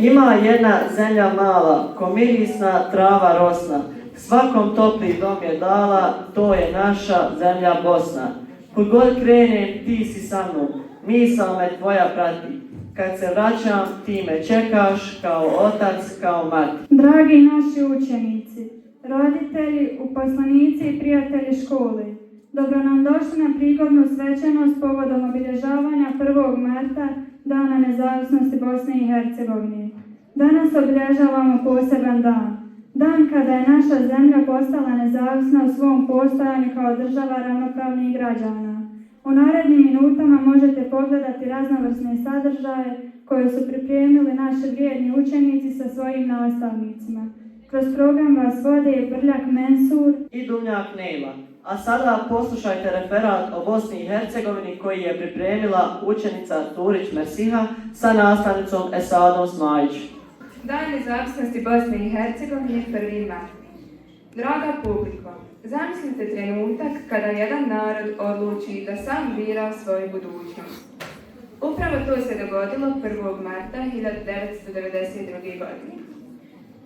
Ima jedna zemlja mala, ko mirisna trava rosna, svakom topli dom je dala, to je naša zemlja Bosna. Kud god krenem, ti si sa mnom, misao me tvoja prati. Kad se vraćam, ti me čekaš, kao otac, kao mati. Dragi naši učenici, roditelji, uposlenici i prijatelji škole, dobro nam došli na prigodnu svečanost povodom obilježavanja 1. marta, Dana nezavisnosti Bosne i Hercegovine. Danas obilježavamo poseban dan. Dan kada je naša zemlja postala nezavisna u svom postojanju kao država ravnopravnih građana. U narednim minutama možete pogledati raznovrsne sadržaje koje su pripremili naši vrijedni učenici sa svojim nastavnicima. Kroz program vas vode Brljak Mensur i Dumljak Nejla. A sada poslušajte referat o Bosni i Hercegovini koji je pripremila učenica Turić Mersiha sa nastavnicom Esadom Smajić. Dan nezavisnosti Bosne i Hercegovine 1. mart. Draga publiko, zamislite trenutak kada jedan narod odluči da sam bira svoju budućnost. Upravo to se dogodilo 1. marta 1992. godine.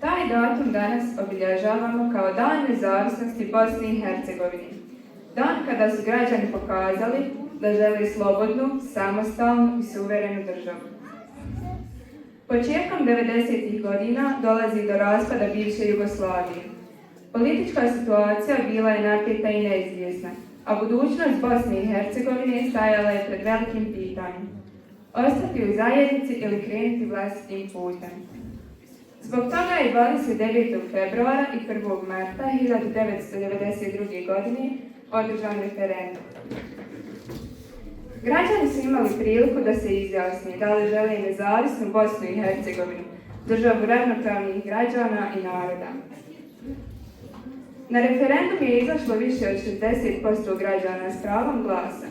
Taj datum danas obilježavamo kao Dan nezavisnosti Bosne i Hercegovine. Dan kada su građani pokazali da žele slobodnu, samostalnu i suverenu državu. Početkom 90. godina dolazi do raspada bivše Jugoslavije. Politička situacija bila je napeta i neizvjesna, a budućnost Bosne i Hercegovine stajala je pred velikim pitanjem. Ostati u zajednici ili krenuti vlastitim putem. Zbog toga je 29. februara i 1. marta 1992. godine održan referendum. Građani su imali priliku da se izjasne da li žele nezavisnu Bosnu i Hercegovinu, državu ravnopravnih građana i naroda. Na referendum je izašlo više od 60% građana s pravom glasa.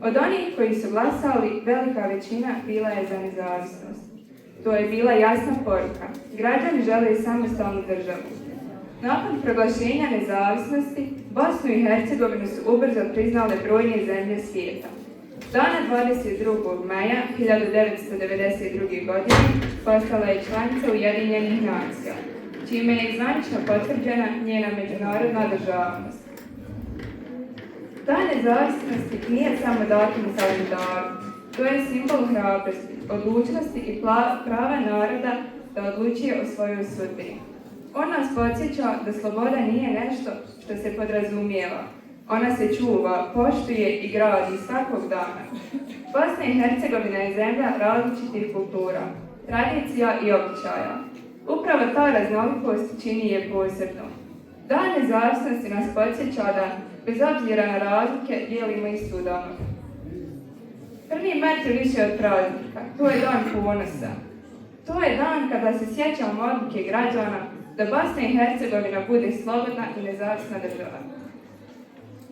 Od onih koji su glasali, velika većina bila je za nezavisnost. To je bila jasna poruka. Građani žele samostalnu državu. Nakon proglašenja nezavisnosti, Bosnu i Hercegovinu su ubrzo priznale brojne zemlje svijeta. Dana 22. maja 1992. godine postala je članica Ujedinjenih nacija, čime je zvanično potvrđena njena međunarodna državnost. Dan nezavisnosti nije samo datum u kalendaru, to je simbol hrabrosti, odlučnosti i prava naroda da odlučuje o svojoj sudbini. On nas podsjeća da sloboda nije nešto što se podrazumijeva. Ona se čuva, poštuje i gradi svakog dana. Bosna i Hercegovina je zemlja različitih kultura, tradicija i običaja. Upravo ta raznolikost čini je posebno. Dan nezavisnosti nas podsjeća da, bez obzira na razlike, dijelimo istu domovinu. 1. mart je više od praznika, to je dan ponosa. To je dan kada se sjećamo odluke građana da Bosna i Hercegovina bude slobodna i nezavisna država.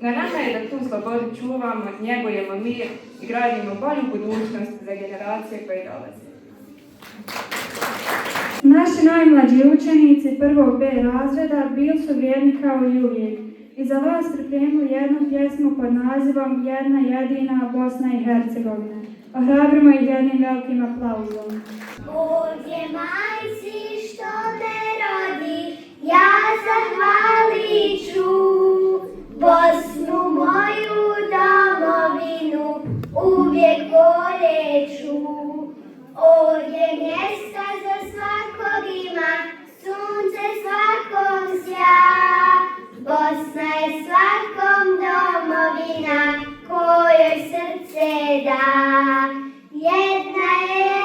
Na nama je da tu slobodu čuvamo, njegujemo mir i gradimo bolju budućnost za generacije koje dolaze. Naši najmlađi učenici 1. B razreda bili su vrijedni kao i uvijek i za vas pripremili jednu pjesmu pod nazivom Jedna jedina Bosna i Hercegovina. Ohrabrimo ih jednim velikim aplauzom. Ovdje majci što me rodi, ja zahvalit ću Bosnu moju domovinu, uvijek voljeću. Ovdje mjesta za svakog ima, sunce svakom sja. Bosna je svakom domovina, kojoj srce da. Jedna je,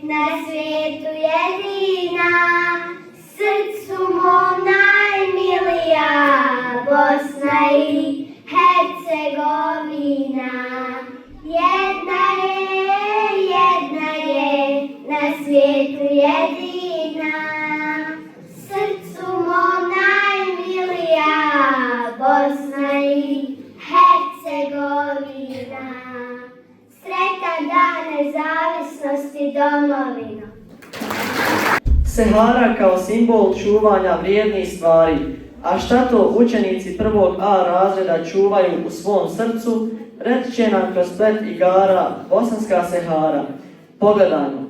na svijetu jedina, srcu mom najmilija, Bosna i Hercegovina. Jedna je, na svijetu jedina, srcu mom najmilija, Bosna i Hercegovina. Sretan dan nezavisnosti domovino. Sehara kao simbol čuvanja vrijednih stvari. A šta to učenici 1. A razreda čuvaju u svom srcu, reći će nam kroz splet igara Bosanska Sehara. Pogledajmo.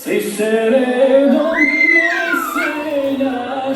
Svi se redom veseljaše,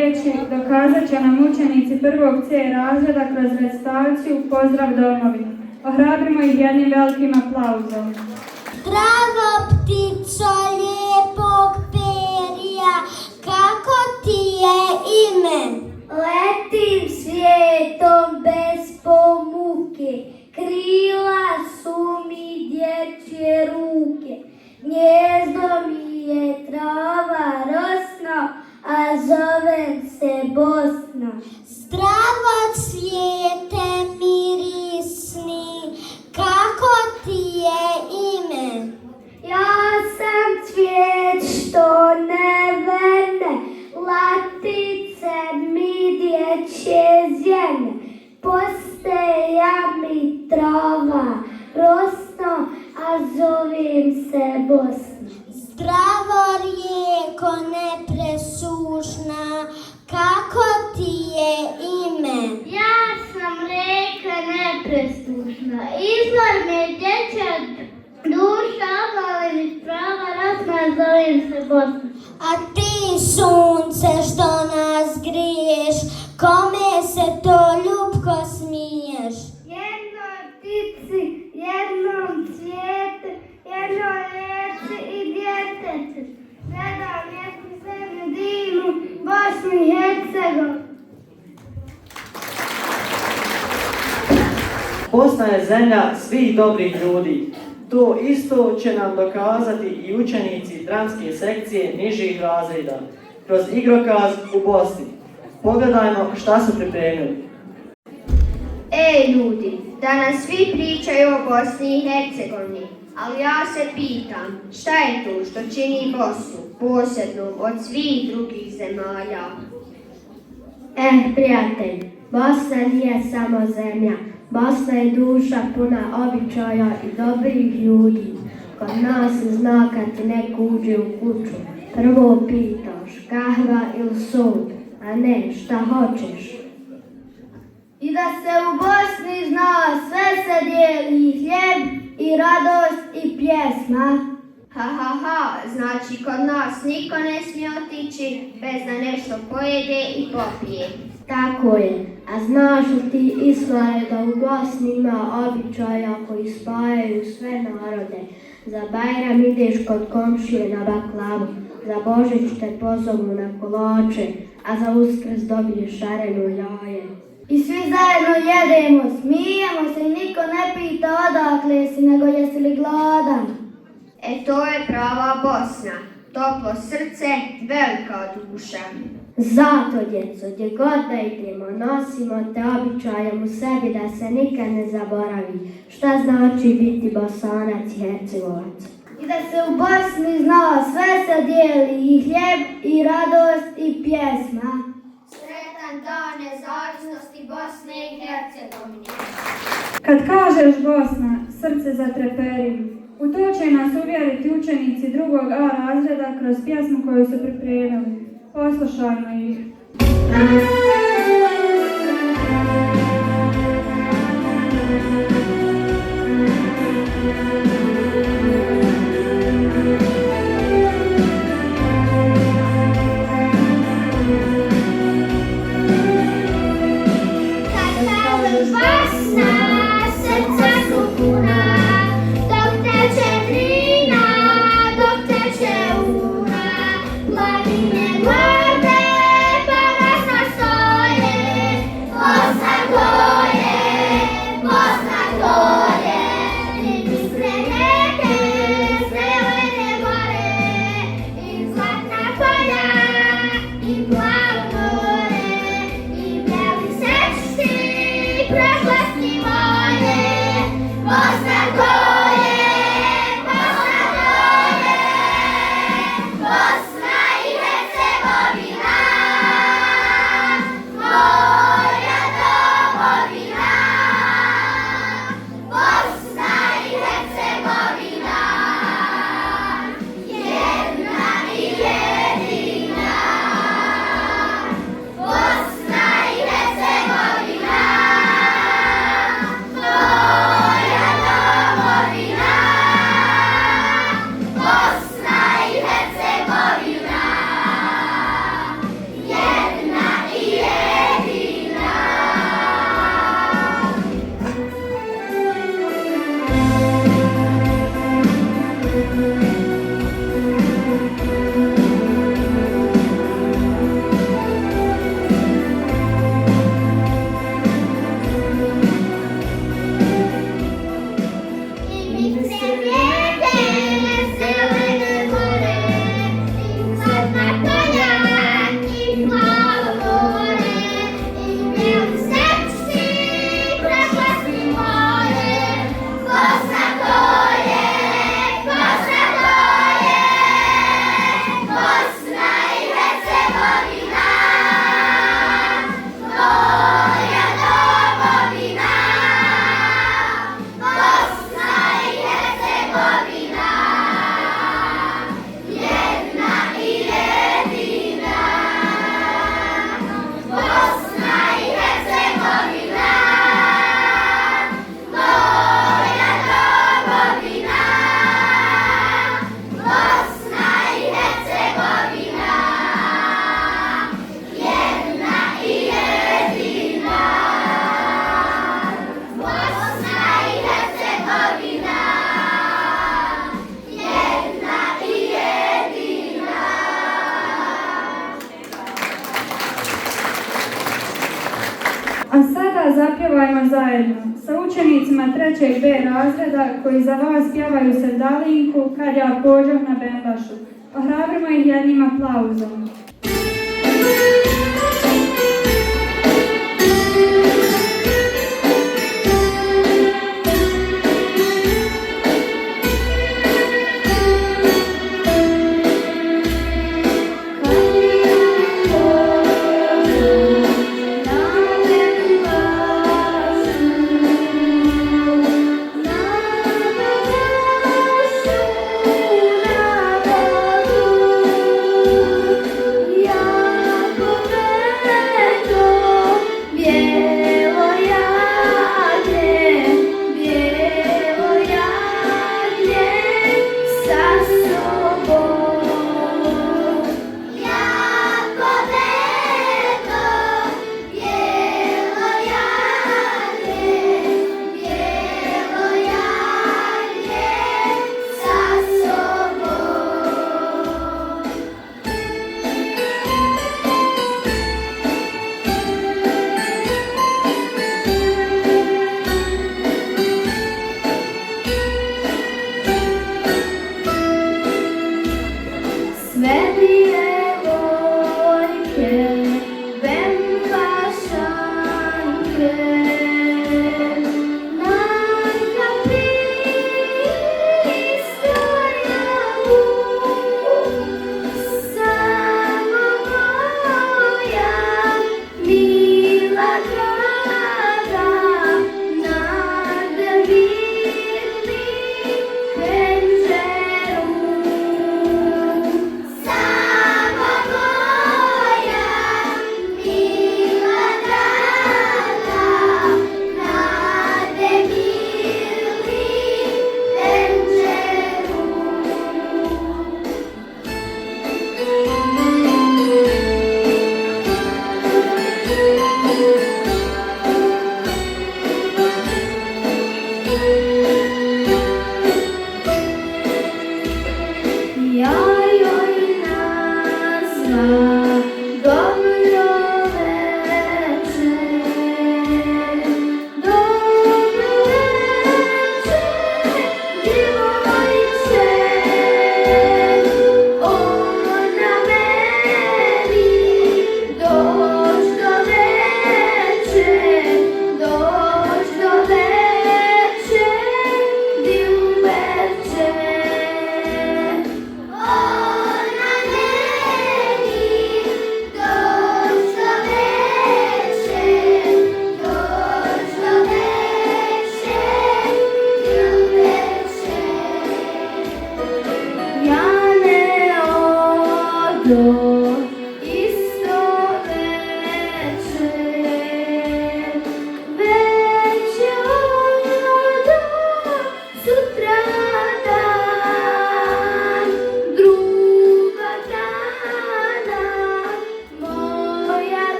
riječi dokazat će nam učenici prvog C razreda kroz recitaciju Pozdrav domovini. Ohrabrimo ih jednim velikim aplauzom. Zdravo ptico lijepog perja, kako ti je ime? Letim svijetom bez pomuke, krila su mi dječje ruke. Gnjezdo mi je trava rosna, a zovem se Bosna. Zdravo cvijete mirisni, kako ti je ime? Ja sam cvijet što ne vene, latice mi dječje zjene. Posteja mi trava rosno, a zovem se Bosna. Zdravo rijeko nepresušna, kako ti je ime? Ja sam rijeka nepresušna, izvor me dječja duša, obavljeni prava rosna, zovem se Bosna. A ti sunce što nas griješ, kome se to ljubko smiješ? Jednoj ptici, jednom cvijetu, jednoj rijeci i djetetu. Predam jednu zemlju divnu, Bosnu i Hercegovinu. Bosna je zemlja svih dobrih ljudi. To isto će nam dokazati i učenici dramske sekcije nižih razreda kroz igrokaz u Bosni. Pogledajmo šta su pripremili. Ej ljudi, danas svi pričaju o Bosni i Hercegovini, ali ja se pitam, šta je to što čini Bosnu posebnom od svih drugih zemalja? Prijatelj, Bosna nije samo zemlja. Bosna je duša puna običaja i dobrih ljudi. Kod nas se zna kad ti neko uđe u kuću. Prvo pitaš kahva ili sol, a ne šta hoćeš. I da se u Bosni zna, sve se dijeli, i hljeb, i radost, i pjesma. Znači kod nas niko ne smije otići bez da nešto pojede i popije. Tako je, a znaš li ti Islame da u Bosni ima običaja koji spajaju sve narode? Za Bajram ideš kod komšije na baklavu, za Božić te pozovu na kolače, a za Uskrs dobiješ šareno jaje. I svi zajedno jedemo, smijemo se i niko ne pita odakle si, nego jesi li gladan. To je prava Bosna, toplo srce, velika duša. Zato, djeco, gdje god da idemo, nosimo te običajem u sebi da se nikad ne zaboravi šta znači biti Bosanac i Hercegovac. I da se u Bosni zna, sve se dijeli, i hljeb, i radost, i pjesma. Sretan dan nezavisnosti Bosne i Hercegovine. Kad kažeš Bosna, srce zatreperi. U to će nas uvjeriti učenici drugog A razreda kroz pjesmu koju su pripremili. Poslušajmo ih. Planine, vode, pa nas na sol. sada zapjevajmo zajedno sa učenicima 3. B razreda koji za vas pjevaju Sevdalinku kad ja pođem na bembašu. Ohrabrimo ih jednim aplauzom.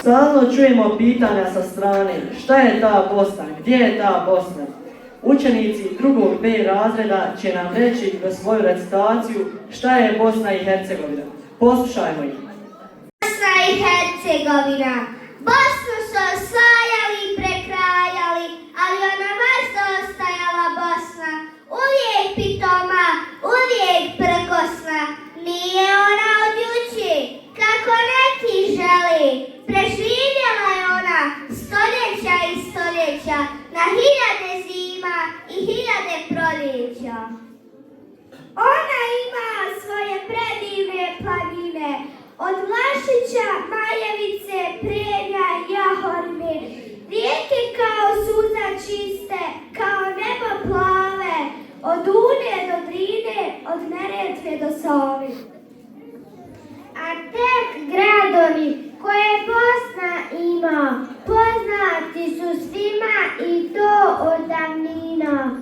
Stalno čujemo pitanja sa strane, šta je ta Bosna, gdje je ta Bosna? Učenici 2. B razreda će nam reći kroz svoju recitaciju šta je Bosna i Hercegovina. Poslušajmo ih. Bosna i Hercegovina. Bosnu su osvajali i prekrajali, ali ona možda ostajala Bosna. Uvijek pitoma, uvijek prkosna. Nije ona od juči, kako neki želi. Preživjela je ona stoljeća i stoljeća, na hiljade zima i hiljade proljeća. Ona ima svoje predivne planine, od Vlašića, Maljevice, Prijenja, Jahorne, rijeke kao suza čiste, kao nebo plave, od Une do Drine, od Neretve do Save. A tek gradovi koje Bosna ima, poznati su svima i to od davnina.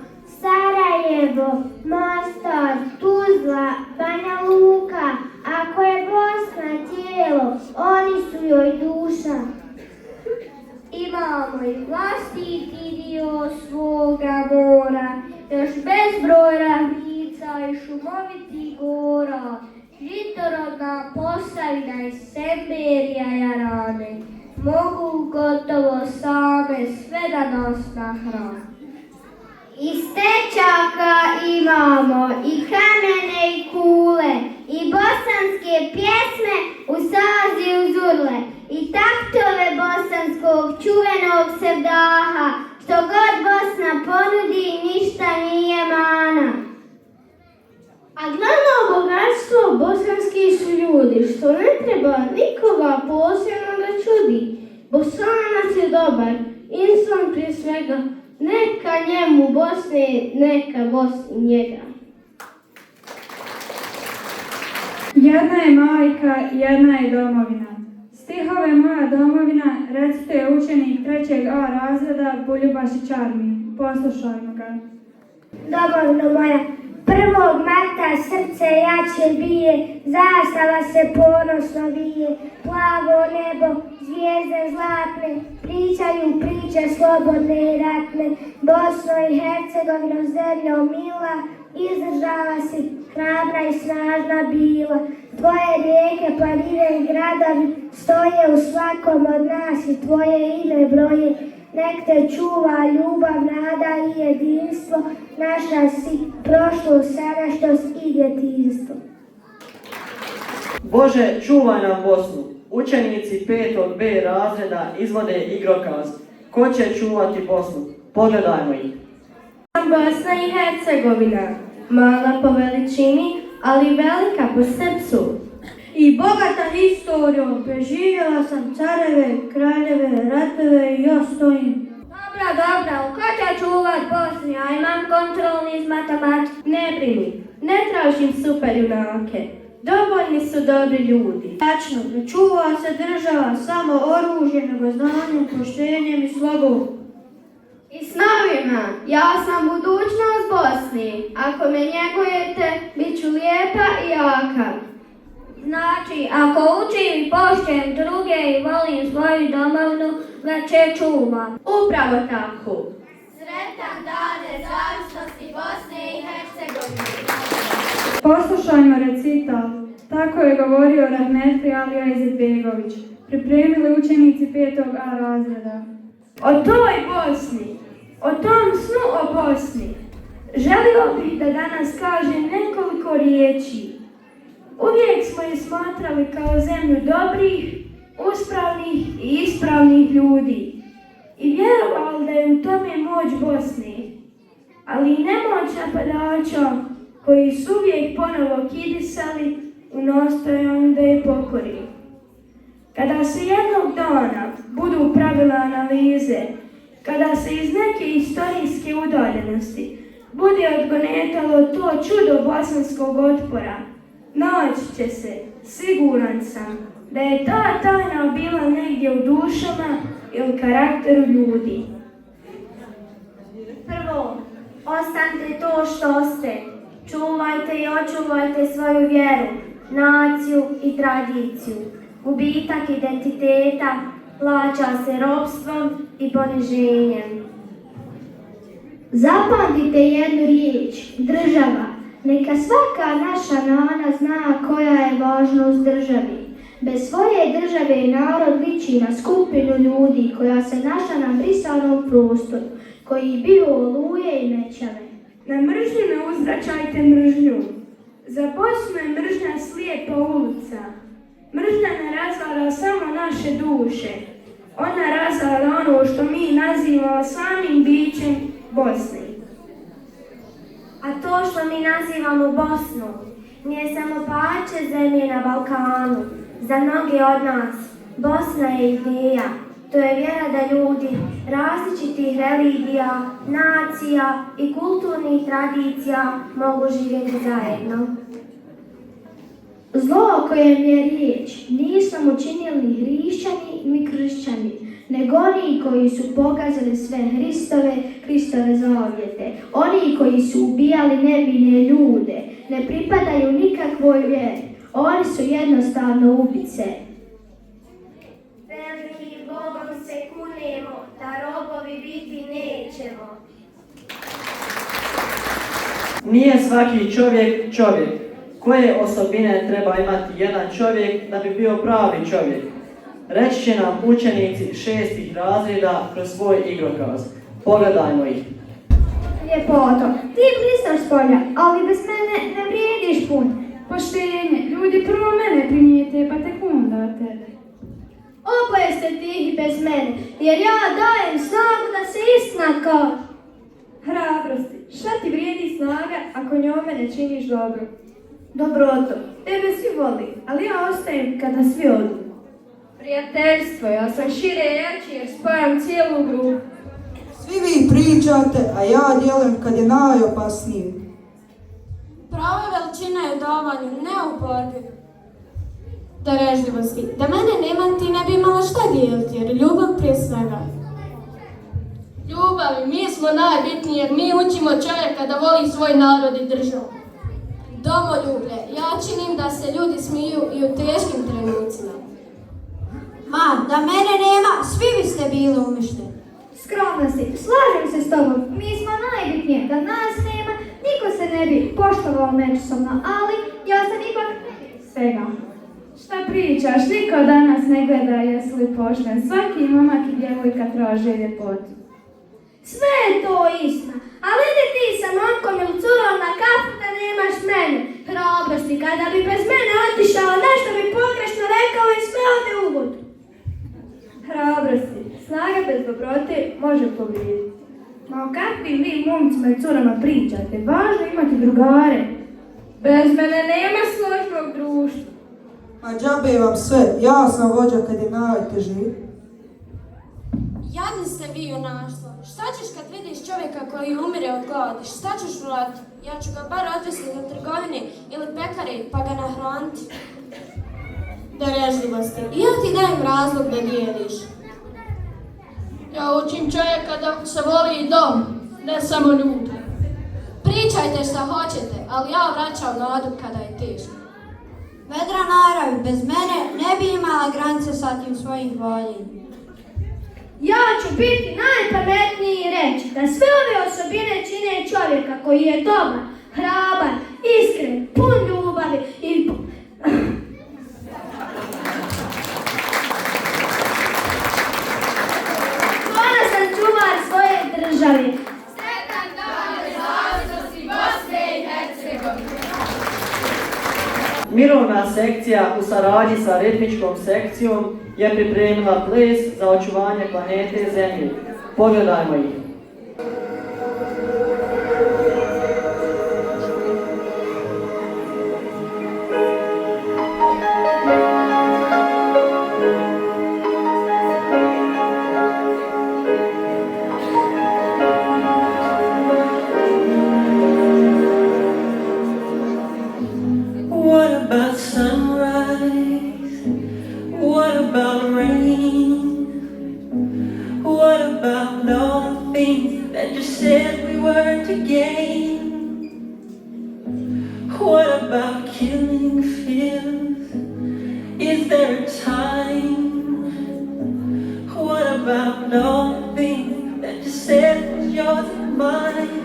biti dio svoga mora, još bezbroj ravnica i šumovitih gora, žitorodna Posavina i Semberija jarane, mogu gotovo same sve da nas nahrane. I stečaka imamo, i kamene i kule, i bosanske pjesme u sazi uzurle, i taktove bosanskog čuvenog sevdaha, što god Bosna ponudi, ništa nije mana. A glavno bogatstvo bosanski su ljudi, što ne treba nikoga posebno da čudi. Bosanac je dobar, insan prije svega, neka njemu Bosne, neka Bosni njega. Jedna je majka, jedna je domovina. Stihove Moja domovina recituje učenik 3. A razreda Buljubašić Armin. Poslušajmo ga. Domovino moja, 1. marta srce jače bije, zastava se ponosno vije, plavo nebo, zvijezde zlatne, pričaju priče slobodne i ratne, Bosno i Hercegovino zemljo mila, izdržava si, hrabra i snažna bila. Tvoje rijeke, planine i gradovi stoje u svakom od nas i tvoje ime broje. Nek te čuva ljubav, nada i jedinstvo, naša si prošlu sadašnjost i djetinjstvo. Bože, čuvaj nam Bosnu. Učenici 5. B razreda izvode igrokaz. Ko će čuvati Bosnu? Pogledajmo ih. Bosna i Hercegovina, mala po veličini, ali velika po srcu. I bogata historijom, preživjela sam careve, kraljeve, ratove i još stojim. Dobro, ko će čuvat Bosnu? Ja imam kontrolni iz matematike. Ne brini, ne tražim super junake. Dovoljni su dobri ljudi. Tačno, ne čuva se država samo oružje, nego znanjem, poštenjem i slobom. I snovima, ja sam budućnost Bosni. Ako me njegujete, bit ću lijepa i jaka. Znači, ako učim i poštujem druge i volim svoju domovinu, već je čuvam. Upravo tako. Sretan dan nezavisnosti Bosne i Hercegovine. Poslušajmo recital. Tako je govorio Rahmetli Alija Izetbegović. Pripremili učenici 5. A razreda. O toj Bosni, o tom snu o Bosni, želio bih da danas kažem nekoliko riječi. Uvijek smo je smatrali kao zemlju dobrih, uspravnih i ispravnih ljudi i vjerovali da je u tome moć Bosne, ali i nemoć napadača koji su uvijek ponovo kidisali u nastojanju da je pokori. Kada se jednog dana budu pravile analize, kada se iz neke historijske udaljenosti bude odgonetalo to čudo bosanskog otpora, naći će se, siguran sam, da je ta tajna bila negdje u dušama ili karakteru ljudi. Prvo, ostanite to što ste. Čuvajte i očuvajte svoju vjeru, naciju i tradiciju. Gubitak identiteta plaća se ropstvom i poniženjem. Zapamtite jednu riječ, država. Neka svaka naša nana zna koja je važnost državi. Bez svoje države narod liči na skupinu ljudi koja se naša na brisanom prostoru, koji bio oluje i mećave. Na mržnju ne uzvraćajte mržnju. Za Bosnu je mržnja slijepa ulica. Mržnja ne razvara samo naše duše. Ona razvara ono što mi nazivamo samim bićem Bosne. A to što mi nazivamo Bosnu nije samo parče zemlje na Balkanu. Za mnoge od nas Bosna je ideja. To je vjera da ljudi različitih religija, nacija i kulturnih tradicija mogu živjeti zajedno. Zlo o kojem je riječ nisu učinili ni hrišćani ni kršćani, nego oni koji su pogazili sve Hristove zavjete. Oni koji su ubijali nevine ljude, ne pripadaju nikakvoj vjeri. Oni su jednostavno ubice. Velikim Bogom se kunemo da robovi biti Nije svaki čovjek čovjek. Koje osobine treba imati jedan čovjek da bi bio pravi čovjek? Reći će nam učenici 6. razreda kroz svoj igrokaz. Pogledajmo ih. Ljepoto, ti blistaš s polja, ali bez mene ne vrijediš pun. Poštenje, ljudi prvo mene primijete, pa tek onda tebe. Oboje ste tihi bez mene, jer ja dajem snagu da se istina kaže. Hrabrosti, šta ti vrijedi snaga ako njome ne činiš dobro? Dobroto, tebe svi voli, ali ja ostajem kada svi odu. Prijateljstvo, ja sam šire jači jer spajam cijelu grupu. Svi vi pričate, a ja djelujem kad je najopasnije. Prava veličina je u davanju, ne u borbi. Darežljivosti. Da mene nema, ti ne bi imala šta dijeliti, jer ljubav prije svega. Ljubavi, mi smo najbitniji jer mi učimo čovjeka da voli svoj narod i državu. Domoljublje. Ja činim da se ljudi smiju i u teškim trenucima. Ma, da mene nema, svi biste bili uništeni. Skromnosti, slažem se s tobom, mi smo najbitnije, da nas nema, niko se ne bi poštovao međusobno, ali ja sam ipak svega. Šta pričaš, niko danas ne gleda jesi li pošten, svaki momak i djevojka traže ljepotu. Sve je to istina, ali idi ti sa momkom ili curom na kafu da nemaš mene. Hrabrosti, kada bi bez mene otišao, nešto bi pogrešno rekao i sve ode u vodu. Hrabrosti, snaga bez dobrote može pobijediti. Ma o kakvim vi momcima i curama pričate, važno imati drugare. Bez mene nema složnog društva. Ma džabe vam sve, ja sam vođa kad je najteži. Jadni ste vi junaštvo. Šta ćeš kad vidiš čovjeka koji umire od gladi? Šta ćeš uraditi? Ja ću ga bar odvesti do trgovine ili pekare pa ga nahraniti. Darežljivosti. I ja ti dajem razlog da dijeliš. Ja učim čovjeka da se voli i dom, ne samo ljudi. Pričajte šta hoćete, ali ja vraćam nadu kada je teško. Vedra naravi, bez mene ne bi imala granice sa tim svojim voljenjem. Ja ću biti najpametniji i reći da sve ove osobine čine čovjeka koji je dobar, hrabar, iskren, pun ljubavi i ponosan čuvar svoje države. Sretan dan nezavisnosti Bosne i Hercegovine! Mirovna sekcija u saradnji sa ritmičkom sekcijom je pripremila ples za očuvanje planete Zemlje. Pogledajmo ih. What about sunrise? What about rain? What about all the things that you said we were to gain? What about killing fears? Is there a time? What about all the things that you said was yours and mine?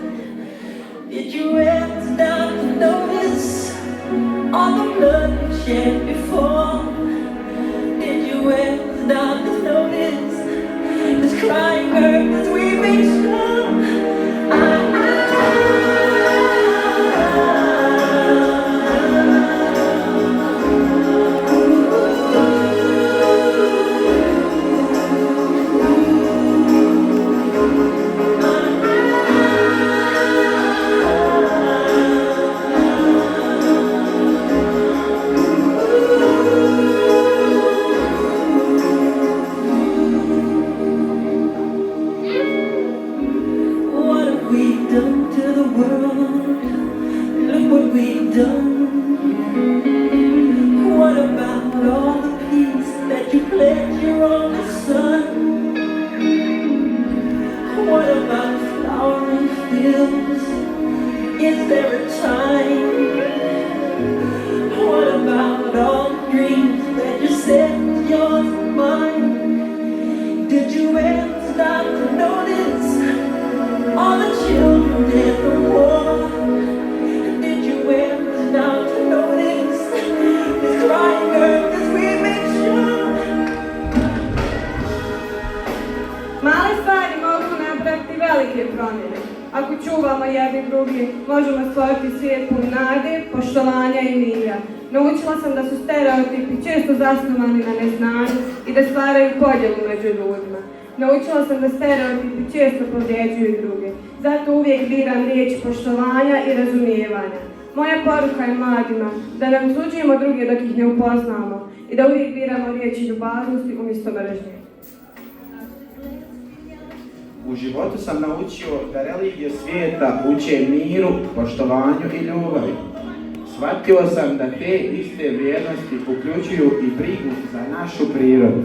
Did you ever stop to notice all the blood we shed before? Did you ever stop to notice this crying earth, this weeping shore? What have we done to the world? Look what we've done. What about all the peace that you pledged your only son? What about flowering fields? Is there a time? What about all the dreams that you said was yours and mine? Did you ever stop to notice all the children in the war? velike promjene. Ako čuvamo jedni drugi, možemo stvoriti svijet pun nade, poštovanja i mira. Naučila sam da su stereotipi često zasnovani na neznanju i da stvaraju podjelu među ljudima. Naučila sam da stereotipi često povrijeđuju druge. Zato uvijek biram riječ poštovanja i razumijevanja. Moja poruka je mladima da ne osuđujemo druge dok ih ne upoznamo i da uvijek biramo riječi ljubavnosti umjesto mržnje. U životu sam naučio da religije svijeta uče miru, poštovanju i ljubavi. Shvatio sam da te iste vrijednosti uključuju i brigu za našu prirodu.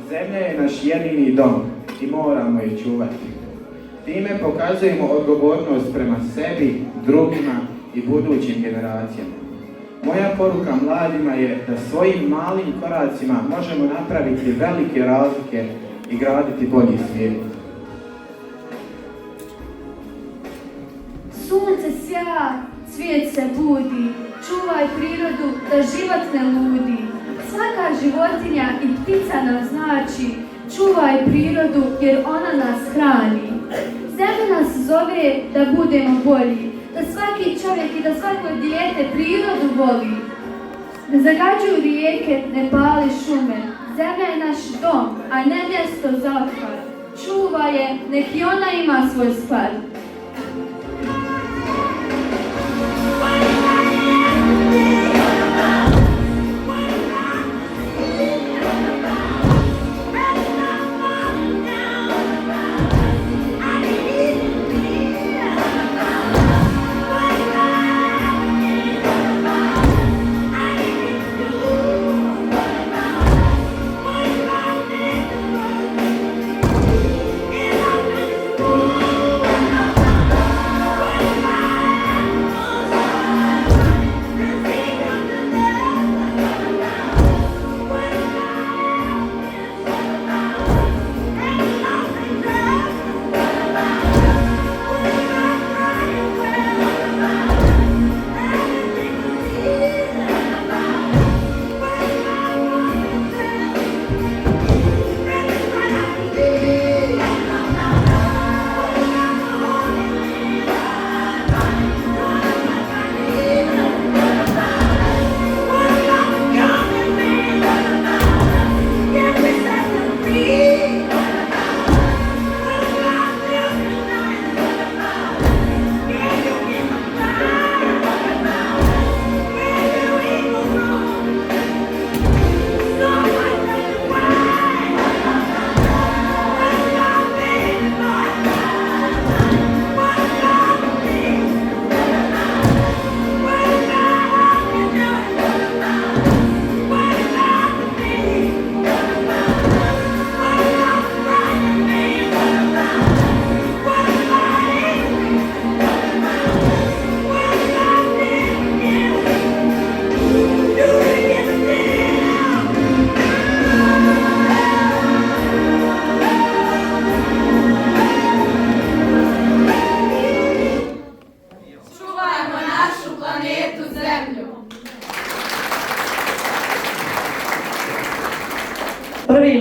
Zemlja je naš jedini dom i moramo je čuvati. Time pokazujemo odgovornost prema sebi, drugima i budućim generacijama. Moja poruka mladima je da svojim malim koracima možemo napraviti velike razlike i graditi bolji svijet. Sunce sja, cvijet se budi, čuvaj prirodu da život ne ludi. Svaka životinja i ptica nam znači, čuvaj prirodu jer ona nas hrani. Zemlja nas zove da budemo bolji, da svaki čovjek i da svako dijete prirodu voli. Ne zagađuju rijeke, ne pali šume, zemlja je naš dom, a ne mjesto za otpad. Čuvaj je, nek i ona ima svoj sklad.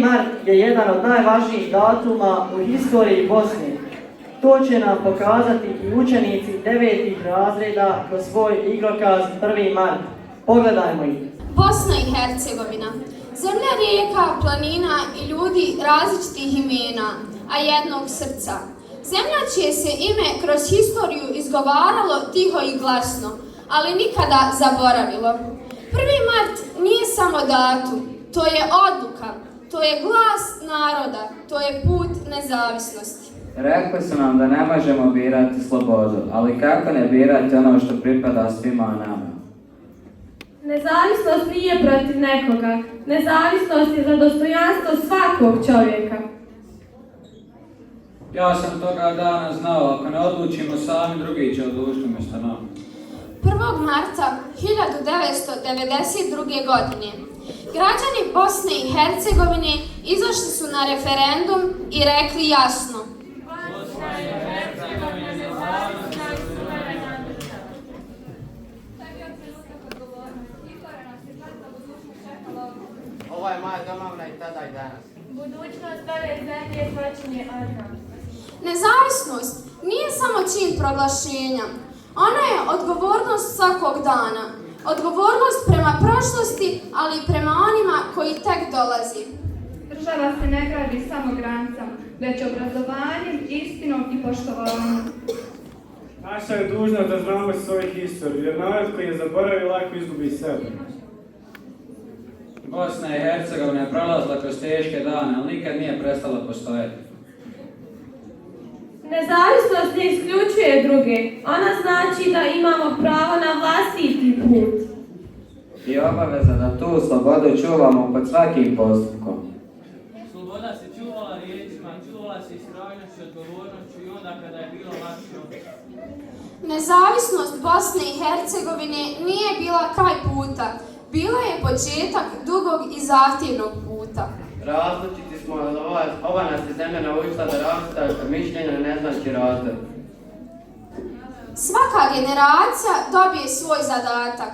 Mart je jedan od najvažnijih datuma u historiji Bosne. To će nam pokazati i učenici 9. razreda kroz svoj igrokaz 1. mart. Pogledajmo ih. Bosna i Hercegovina. Zemlja, rijeka, planina i ljudi različitih imena, a jednog srca. Zemlja čije se ime kroz historiju izgovaralo tiho i glasno, ali nikada zaboravilo. 1. mart nije samo datum, to je odluka. To je glas naroda, to je put nezavisnosti. Rekli su nam da ne možemo birati slobodu, ali kako ne birati ono što pripada svima nama? Nezavisnost nije protiv nekoga. Nezavisnost je za dostojanstvo svakog čovjeka. Ja sam toga dana znao, ako ne odlučimo sami, drugi će odlučiti umjesto nama. 1. marta 1992. godine građani Bosne i Hercegovine izašli su na referendum i rekli jasno: Bosna i Hercegovina nezavisna i suverena država. Ovo je moja domovina i tada i danas. Budućnost ove zemlje počinje od nas. Nezavisnost Nezavisnost nije samo čin proglašenja. Ona je odgovornost svakog dana. Odgovornost prema prošlosti, ali i prema onima koji tek dolazi. Država se ne gradi samo granicama, već obrazovanjem, istinom i poštovanjem. Naša je dužnost da znamo svoju historiju, jer narod koji je zaboravio lako izgubi sebe. Bosna i Hercegovina je prolazila kroz teške dane, ali nikad nije prestala postojati. Nezavisnost ne isključuje druge. Ona znači da imamo pravo na vlastiti put. I obaveza da tu slobodu čuvamo pod svakim postupkom. Sloboda se čuvala riječima, čuvala se istrajnošću, odgovornošću i onda kada je bilo lakše. Nezavisnost Bosne i Hercegovine nije bila kraj puta. Bila je početak dugog i zahtjevnog puta. Različiti smo od vas, ova nas je zemlja naučila da različita mišljenja ne znači razdor. Svaka generacija dobije svoj zadatak.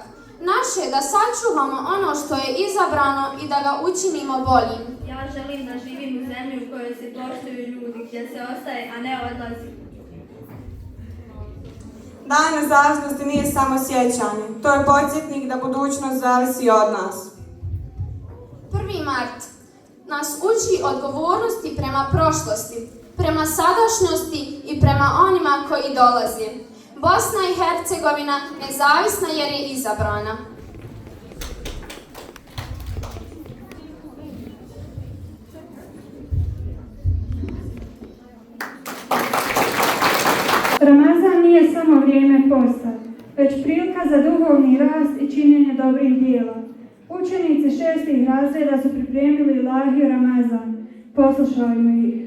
Naše je da sačuvamo ono što je izabrano i da ga učinimo boljim. Ja želim da živim u zemlji u kojoj se poštuju ljudi, gdje se ostaje, a ne odlazi. Dan nezavisnosti nije samo sjećanje. To je podsjetnik da budućnost zavisi od nas. 1. mart nas uči odgovornosti prema prošlosti, prema sadašnjosti i prema onima koji dolaze. Bosna i Hercegovina nezavisna jer je izabrana. Ramazan nije samo vrijeme posta, već prilika za duhovni rast i činjenje dobrih djela. Učenici 6. razreda su pripremili Ilahiju Ramazan. Poslušajmo ih.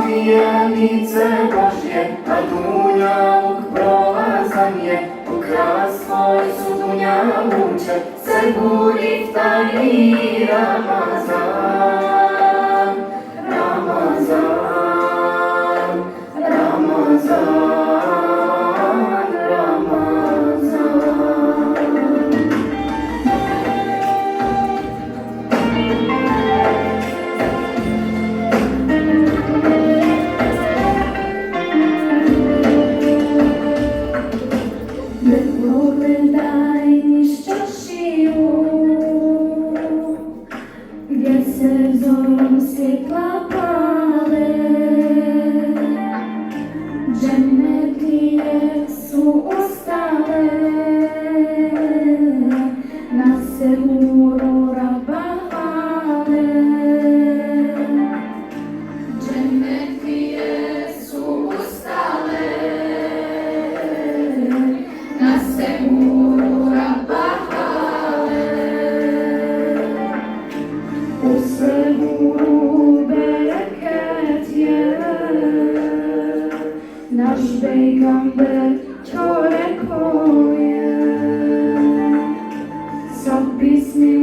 Vjenice Božje, a dunjaluk prolazan je, u kraj svoj su dunjaluče, se budi vtari Ramazan, Ramazan, Ramazan, Bismillah.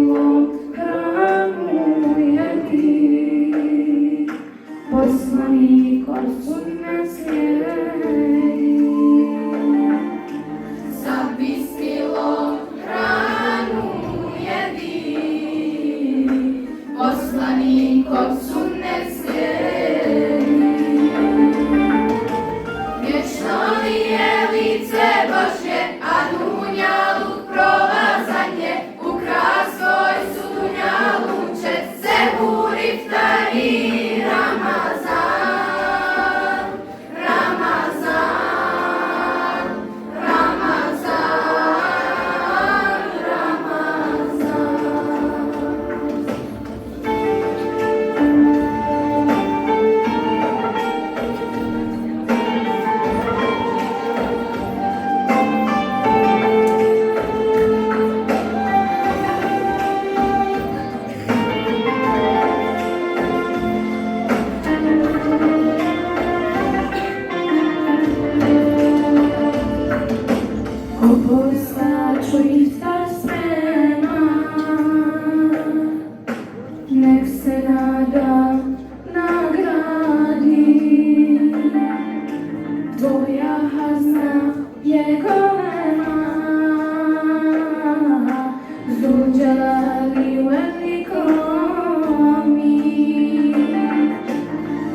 Jalali wal ikrami.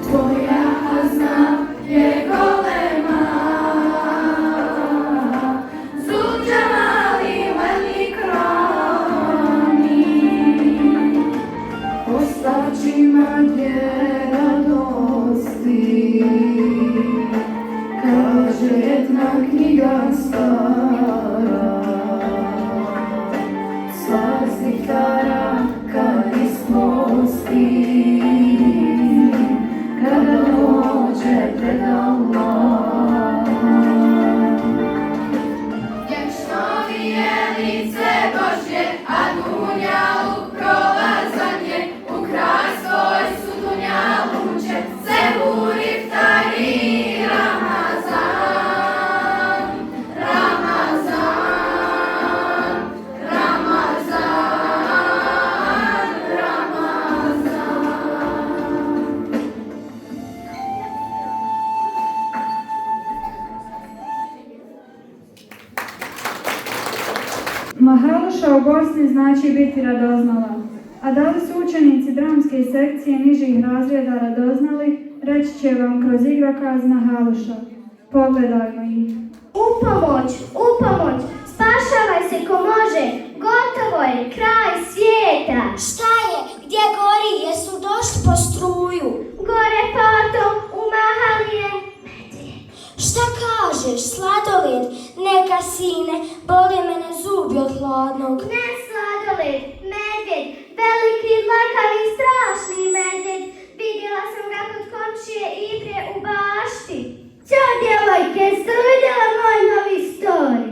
Tvoja hazna je golema. Zul Jalali wal ikrami. Ostačima dvije radosti, kaže jedna knjiga stara. Sva zikara kad isposti, kada dođe pred Allah. Vječno je lice Božje, a dunjaluk prolazan je. U kraj svoj su dunjaluče, se buri iftari Ramazan. Mahaluša u Bosni znači biti radoznala. A da li su učenici dramske sekcije nižih razreda radoznali, reći će vam kroz igrokaz Mahaluša. Pogledajmo ih. U pomoć, spašavaj se ko može, gotovo je kraj svijeta. Šta je? Gdje gori? Jesu došli po struju? Gore Fato, u Mahalije. Šta kažeš? Sladoled? Neka sine, boli mene zubi od hladnog. Ne sladoled, medvjed, veliki, dlakavi, strašni medvjed. Vidjela sam ga kod komšije Ibre u bašti. Ćao djevojke, ste vidjela moj novi story?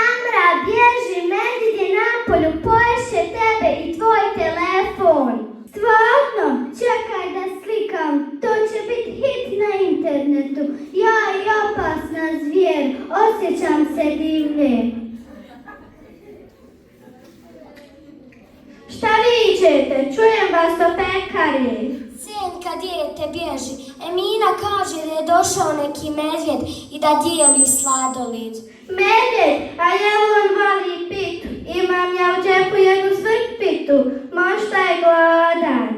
Amra, bježi, medvjed je napolju, poješće tebe i tvoj telefon. Stvarno, čekaj da slikam, to će biti hit na internetu. Ja i opasna zvijer, osjećam se divlje. Šta vičete? Čujem vas do pekari. Senka, dijete, bježi. Emina kaže da je došao neki medvjed i da dijeli sladoled. Medvjed, a jel on voli pitu? Imam ja u džepu jednu svrtpitu, možda je gladan.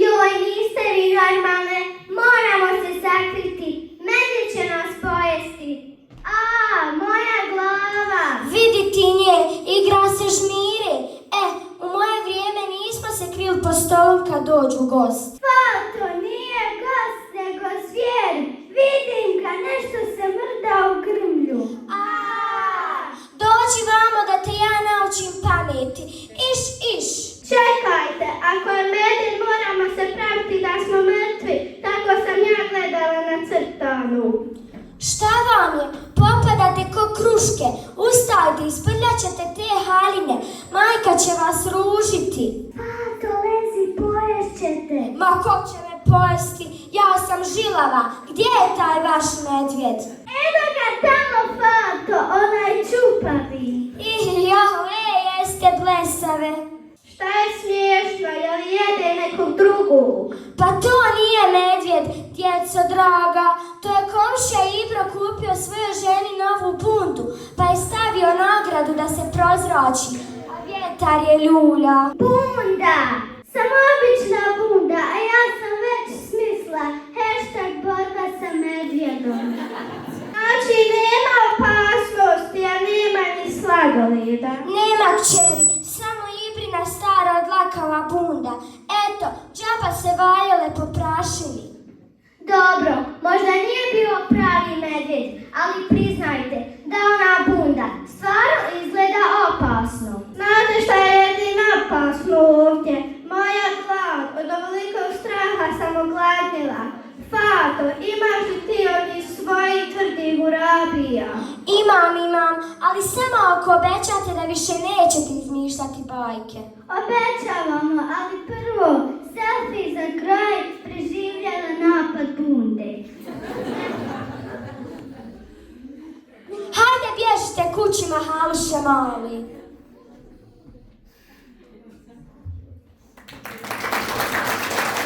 Joj, niste vi normalne, moramo se sakriti, medvjed će nas pojesti. Moja glava! Vidi ti nje, igra se žmire. U moje vrijeme nismo se krili po stolom kad dođu gost. Fato, nije gost, nego zvijer. Vidim ga, nešto se mrda u grmlju. Dođi vamo da te ja naučim pameti. Iš. Čekajte, ako je medvjed moramo se praviti da smo mrtvi. Tako sam ja gledala na crtanu. Šta vam je? Popadate ko kruške. Ustajte, isprljat ćete te haline. Majka će vas ružiti. Fato, lezi, poješćete. Ma ko će me pojesti? Ja sam žilava. Gdje je taj vaš medvjed? Evo ga tamo, Fato, onaj čupavi. Jeste blesave. Šta je smiješno, jel jede nekog drugog? Pa to nije medvjed, djeco draga. To je komšija Ibro kupio svojoj ženi novu bundu, pa je stavio nagradu da se prozrači. A vjetar je ljulja. Bunda! Samo obična bunda, a ja sam već smisla #borba sa medvjedom. Znači nema opasnosti, a nema ni sladoleda. Nema kćeri, samo Ibrina stara dlakava bunda. Eto, džaba se valjale po prašini. Dobro, možda nije bio pravi medvjed, ali priznajte da ona bunda stvarno izgleda opasno. Znate šta je jedino opasno ovdje? Moja glad, od ovolikog straha sam ogladnila. Fato, imaš li ti ovih svojih tvrdih urabija? Imam, ali samo ako obećate da više nećete izmišljati bajke. Obećavamo, ali prvo, selfie za kraj, preživljala napad bunde. Hajde bježite kući, Mahaluše mali.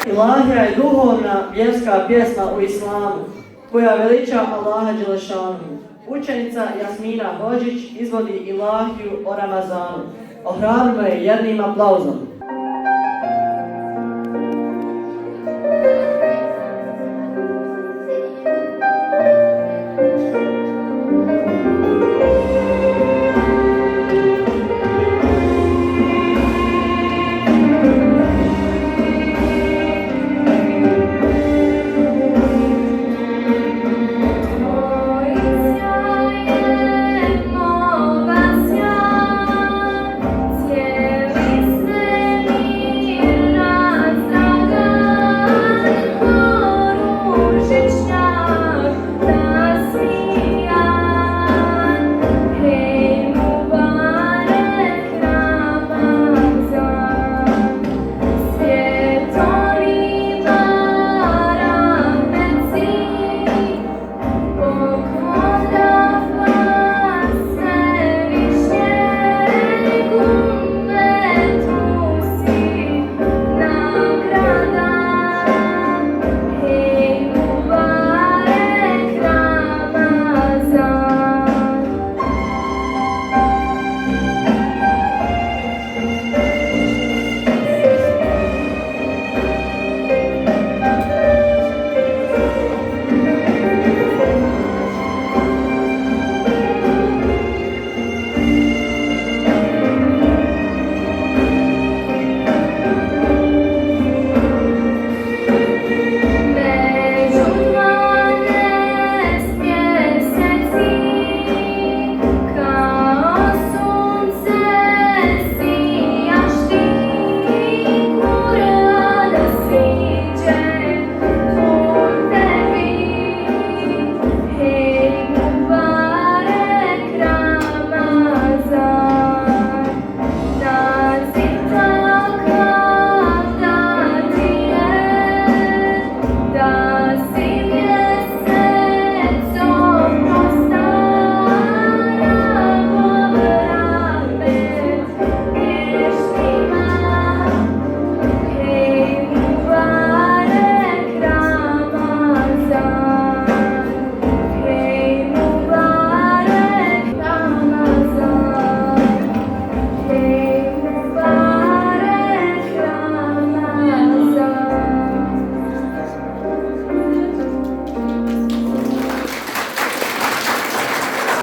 Ilahija je duhovna vjerska pjesma u islamu koja veliča Allaha Đelešanu. Učenica Jasmina Hođić izvodi Ilahiju o Ramazanu. Ohrabrimo je jednim aplauzom.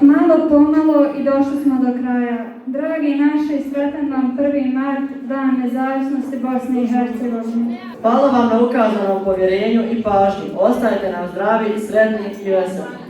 Malo pomalo i došli smo do kraja. Dragi naši, sretan vam 1. mart, Dan nezavisnosti Bosne i Hercegovine. Hvala vam na ukazanom povjerenju i pažnji. Ostajte nam zdravi, sretni i veseli.